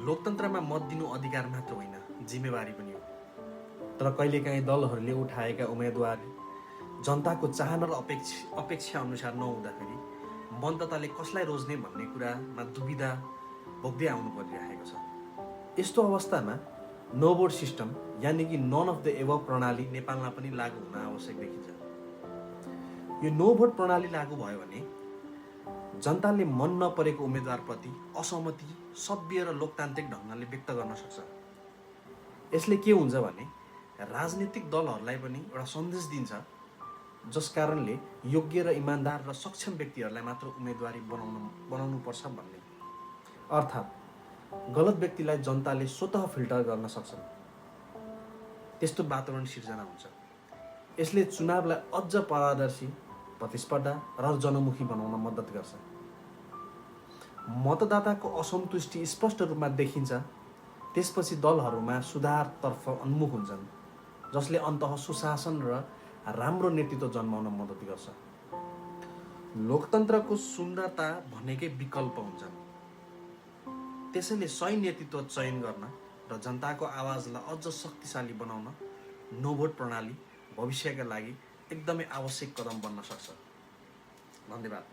लोकतन्त्रमा मत दिनु अधिकार मात्र होइन, जिम्मेवारी पनि हो। तर कहिलेकाहीँ दलहरूले उठाएका उम्मेदवार जनताको चाहना र अपेक्षा अनुसार नहुँदाखेरि मतदाताले कसलाई रोज्ने भन्ने कुरामा दुविधा भोग्दै आउनु परिरहेको छ। यस्तो अवस्थामा नो भोट सिस्टम यानि कि नन अफ द एबभ प्रणाली नेपालमा पनि लागू हुन आवश्यक देखिन्छ। यो नो भोट प्रणाली लागू भयो भने जनताले मन नपरेको उम्मेदवारप्रति असहमति सभ्य र लोकतान्त्रिक ढङ्गले व्यक्त गर्न सक्छ। यसले के हुन्छ भने राजनीतिक दलहरूलाई पनि एउटा सन्देश दिन्छ, जस कारणले योग्य र इमान्दार र सक्षम व्यक्तिहरूलाई मात्र उम्मेदवारी बनाउनु पर्छ भन्ने। अर्थात् गलत व्यक्तिलाई जनताले स्वतः फिल्टर गर्न सक्छन्। त्यस्तो वातावरण सिर्जना हुन्छ। यसले चुनावलाई अझ पारदर्शी, प्रतिस्पर्धा र जनमुखी बनाउन मद्दत गर्छ। मतदाताको असन्तुष्टि स्पष्ट रूपमा देखिन्छ, त्यसपछि दलहरूमा सुधारतर्फ उन्मुख हुन्छन्, जसले अन्ततः सुशासन र राम्रो नेतृत्व जन्माउन मद्दत गर्छ। लोकतन्त्रको सुन्दरता भनेकै विकल्प हुन्छन्। त्यसैले सही नेतृत्व चयन गर्न र जनताको आवाजलाई अझ शक्तिशाली बनाउन नो भोट प्रणाली भविष्यका लागि एकदमै आवश्यक कदम बन्न सक्छ। धन्यवाद।